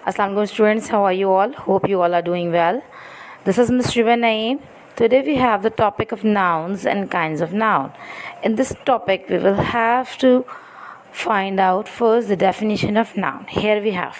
Assalamu alaikum students, how are you all? Hope you all are doing well. This is Ms. Riva Naeem. Today we have the topic of nouns and kinds of noun. In this topic we will have to find out first the definition of noun. Here we have.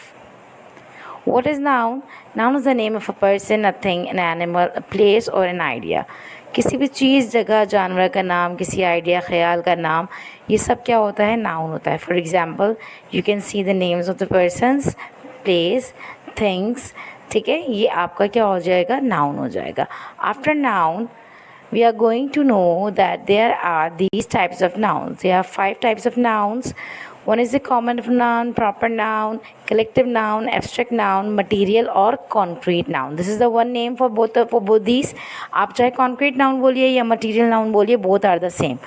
What is noun? Noun is the name of a person, a thing, an animal, a place or an idea. किसी भी चीज़, जगह, जानवर का नाम, किसी idea, ख्याल का नाम, ये सब क्या होता है? नाउन होता है. For example you can see the names of the persons, place, things. ठीक है, ये आपका क्या हो जाएगा? नाउन हो जाएगा. After noun we are going to know that there are these types of nouns. There are 5 types of nouns. One is the common noun, proper noun, collective noun, abstract noun, material or concrete noun. This is the one name for both these. आप चाहे concrete noun बोलिए या material noun बोलिए, both are the same.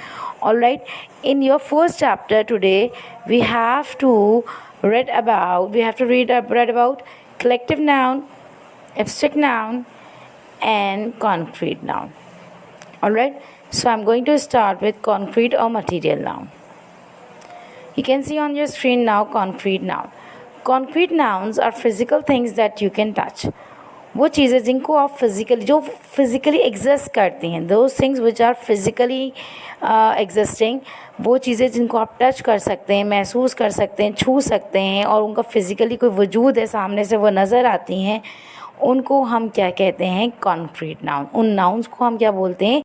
Alright, in your first chapter today we have to read about collective noun, abstract noun and concrete noun. Alright, so I'm going to start with concrete or material noun. You can see on your screen now concrete noun. Concrete nouns are physical things that you can touch. वो चीज़ें जिनको आप जो physically exist करती हैं, those things which are physically existing, वो चीज़ें जिनको आप टच कर सकते हैं, महसूस कर सकते हैं, छू सकते हैं और उनका फिज़िकली कोई वजूद है, सामने से वो नज़र आती हैं, उनको हम क्या कहते हैं? Concrete noun. उन नाउन्स को हम क्या बोलते हैं?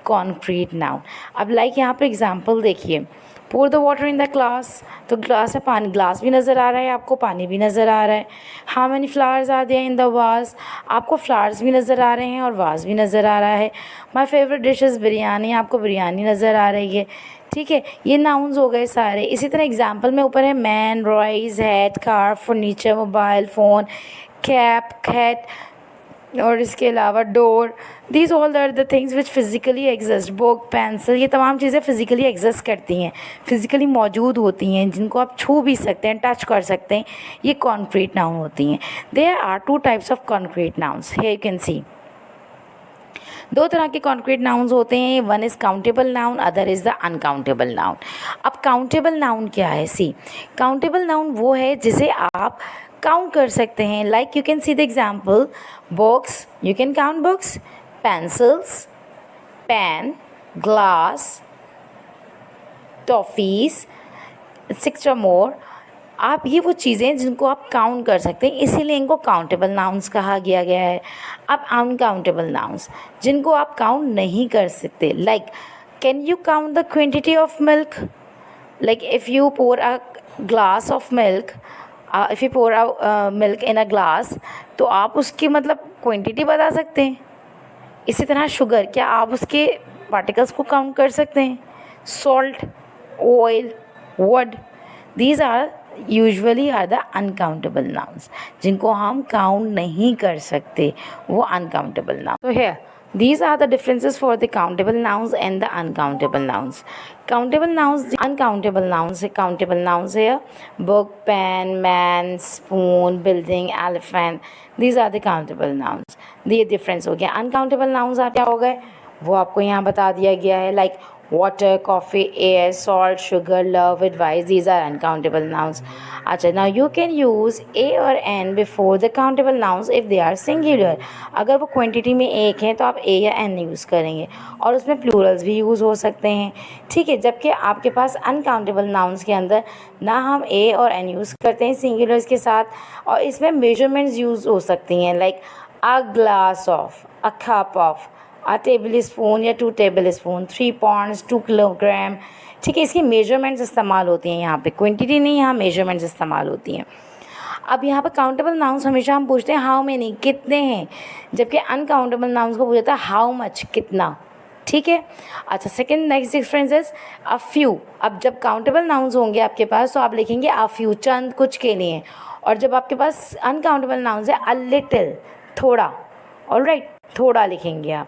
Concrete noun. अब लाइक यहाँ पर एग्जांपल देखिए, pour the water in the glass. तो ग्लास है, पानी, ग्लास भी नज़र आ रहा है आपको, पानी भी नज़र आ रहा है. How many flowers are there in the vase? आपको फ्लावर्स भी नज़र आ रहे हैं और वाज भी नज़र आ रहा है. My favorite dish is biryani. आपको बिरयानी नज़र आ रही है. ठीक है, ये नाउन्स हो गए सारे. इसी तरह एग्जाम्पल में ऊपर है man, rice, hat, car, furniture, mobile phone, cap, cat और इसके अलावा door. These all are the things which physically exist. Book, pencil, ये तमाम चीज़ें फ़िज़िकली एग्जिस्ट करती हैं, फ़िज़िकली मौजूद होती हैं, जिनको आप छू भी सकते हैं, टच कर सकते हैं. ये कॉन्क्रीट नाउन होती हैं. There are 2 types of concrete nouns. Here you can see 2 तरह के कॉन्क्रीट नाउन्स होते हैं. One is countable noun, other is the uncountable noun. अब काउंटेबल नाउन क्या है? सी, काउंटेबल नाउन वो है जिसे आप काउंट कर सकते हैं. Like you can see the example, books, you can count books, pencils, pen, glass, toffees, etcetera more. आप ये वो चीज़ें जिनको आप काउंट कर सकते हैं, इसीलिए इनको काउंटेबल नाउन्स कहा गया है. अब अनकाउंटेबल नाउन्स जिनको आप काउंट नहीं कर सकते, like can you count the quantity of milk? Like if you pour a glass of milk, if you pour a milk in a glass, तो आप उसकी मतलब क्वांटिटी बता सकते हैं. इसी तरह शुगर, क्या आप उसके पार्टिकल्स को काउंट कर सकते हैं? Salt, oil, wood, these are usually are the uncountable nouns. जिनको हम काउंट नहीं कर सकते वो अनकाउंटेबल नाउन. तो here these are the differences for the countable nouns and the uncountable nouns. Countable nouns, uncountable nouns. Countable nouns here: book, pen, man, spoon, building, elephant. These are the countable nouns. ये difference हो गया. uncountable nouns आप क्या हो गए वो आपको यहाँ बता दिया गया है. Like water, coffee, air, salt, sugar, love, advice. These are uncountable nouns. अच्छा, now you can use a or n before the countable nouns if they are singular. अगर वो क्वांटिटी में एक है तो आप a या n यूज़ करेंगे और उसमें प्लूरल्स भी यूज़ हो सकते हैं. ठीक है, जबकि आपके पास अनकाउंटेबल नाउन्स के अंदर ना हम a और n यूज़ करते हैं सिंगुलर्स के साथ, और इसमें मेजरमेंट्स यूज़ हो सकती हैं. Like a glass of, a cup of, a table spoon या 2 टेबल स्पून, 3 पाउंड्स, 2 किलोग्राम. ठीक है, इसकी मेजरमेंट्स इस्तेमाल होती हैं यहाँ पे, क्वांटिटी नहीं, यहाँ मेजरमेंट्स इस्तेमाल होती हैं. अब यहाँ पर काउंटेबल नाउन्स हमेशा हम पूछते हैं हाउ मेनी, कितने हैं, जबकि अनकाउंटेबल नाउन्स को पूछा जाता है हाउ मच, कितना. ठीक है. अच्छा, second next difference is a few. अब जब काउंटेबल नाउन्स होंगे आपके पास तो आप लिखेंगे अ फ्यू, चंद, कुछ के लिए. और जब आपके पास अनकाउंटेबल नाउन्स है, अ लिटिल, थोड़ा. ऑलराइट, थोड़ा लिखेंगे आप.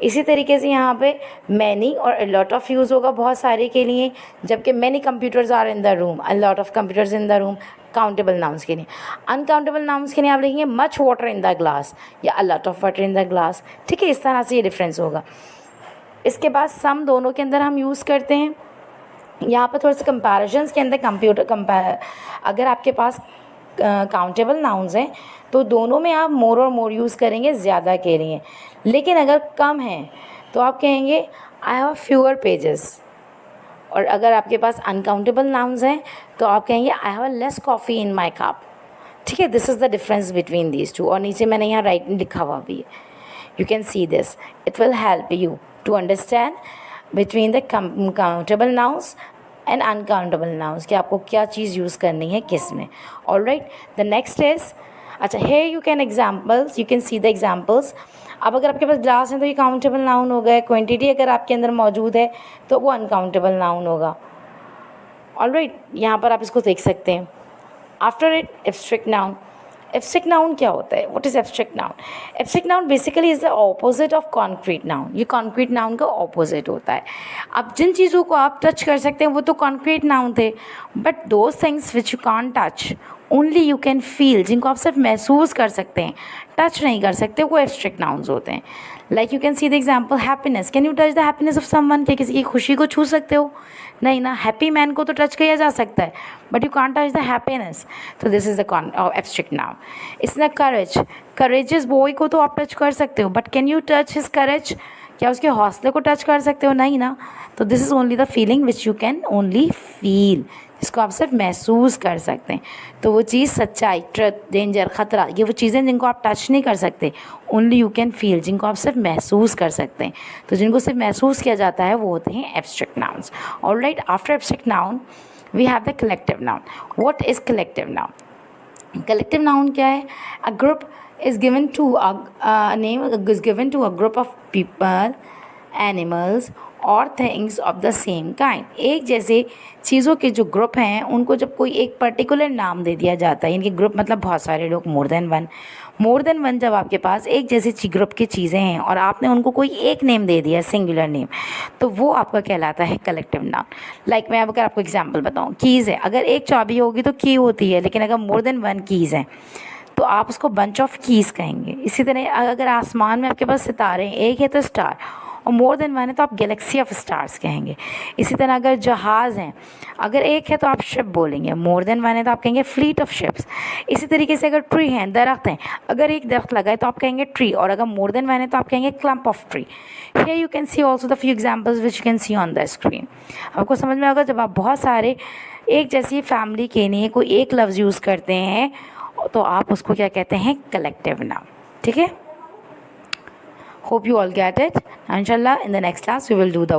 इसी तरीके से यहाँ पे मैनी और अ लॉट ऑफ यूज़ होगा बहुत सारे के लिए, जबकि many computers are in the room, a lot of computers in the room countable nouns के लिए. अनकाउंटेबल नाउन्स के लिए आप लिखेंगे much water in the glass या a lot of water in the glass. ठीक है, इस तरह से ये डिफरेंस होगा. इसके बाद सम दोनों के अंदर हम यूज़ करते हैं. यहाँ पर थोड़ा सा कंपैरिजन्स के अंदर अगर आपके पास काउंटेबल नाउन्स हैं तो दोनों में आप मोर और मोर यूज़ करेंगे ज़्यादा के लिए। लेकिन अगर कम है तो आप कहेंगे आई हैव फ्यूअर पेजेस। और अगर आपके पास अनकाउंटेबल नाउन्स हैं तो आप कहेंगे I have less coffee in my cup. ठीक है, this is the difference between these two. और नीचे मैंने यहाँ राइट लिखा हुआ भी है, you can see this, it will help you to understand between the countable nouns and uncountable nouns कि आपको क्या चीज़ यूज़ करनी है किस में। ऑलराइट, द नेक्स्ट इज, अच्छा here you can examples, you can see the examples. अब अगर आपके पास ग्लास है तो ये काउंटेबल नाउन हो गए, क्वांटिटी अगर आपके अंदर मौजूद है तो वो अनकाउंटेबल नाउन होगा। ऑलराइट, यहाँ पर आप इसको देख सकते हैं। After it abstract noun. Abstract noun क्या होता है? What is abstract noun? Abstract noun basically is the opposite of concrete noun. ये कॉन्क्रीट नाउन का ऑपोजिट होता है। अब जिन चीज़ों को आप टच कर सकते हैं वो तो कॉन्क्रीट नाउन थे, but those things which you can't touch only you can feel, जिनको आप सिर्फ महसूस कर सकते हैं, टच नहीं कर सकते, वो एब्स्ट्रैक्ट नाउन्स होते हैं। Like you can see the example happiness. Can you touch the happiness of someone? क्या किसी की खुशी को छू सकते हो? नहीं ना। हैप्पी मैन को तो टच किया जा सकता है but you can't touch the happiness, तो this is the abstract noun. इसमें करेज, करेजियस बॉय को तो आप टच कर सकते हो but can you touch his courage? क्या उसके हौसले को टच कर सकते हो? नहीं ना। तो this is only the feeling which you can only feel, जिसको आप सिर्फ महसूस कर सकते हैं। तो वो चीज़ सच्चाई, ट्रुथ, डेंजर, ख़तरा, ये वो चीज़ें जिनको आप टच नहीं कर सकते, ओनली यू कैन फील, जिनको आप सिर्फ महसूस कर सकते हैं। तो जिनको सिर्फ महसूस किया जाता है वो होते हैं abstract nouns. Alright, after abstract noun we have the collective noun. What is collective noun? Collective noun क्या है? A group is given to a name is given to a group of people, animals और things of the same kind. एक जैसे चीज़ों के जो group हैं उनको जब कोई एक पर्टिकुलर नाम दे दिया जाता है, इनके ग्रुप मतलब बहुत सारे लोग, मोर देन वन, जब आपके पास एक जैसे ग्रुप की चीज़ें हैं और आपने उनको कोई एक नेम दे दिया, सिंगुलर नेम, तो वो आपका कहलाता है कलेक्टिव नाउन। लाइक मैं अगर आपको एग्जाम्पल बताऊँ, कीज़ है, अगर एक चाबी होगी तो की होती है, लेकिन अगर मोर देन वन कीज़ हैं तो आप उसको बंच ऑफ कीज़ कहेंगे। इसी तरह अगर आसमान में आपके पास सितारे हैं, एक है तो स्टार, और मोर देन वन है तो आप गैलेक्सी ऑफ स्टार्स कहेंगे। इसी तरह अगर जहाज़ हैं, अगर एक है तो आप शिप बोलेंगे, मोर देन वन है तो आप कहेंगे फ्लीट ऑफ शिप्स। इसी तरीके से अगर ट्री हैं, दरख्त हैं, अगर एक दरख्त लगा है तो आप कहेंगे ट्री, और अगर मोर देन वन है तो आप कहेंगे clump of tree. Here you can C also the few examples which you can C on the screen. आपको समझ में आएगा जब आप बहुत सारे एक जैसी फैमिली के लिए कोई एक लफ्ज़ यूज़ करते हैं तो आप उसको क्या कहते हैं? Collective noun. ठीक है, hope you all get it. इंशाल्लाह in the next class we will do the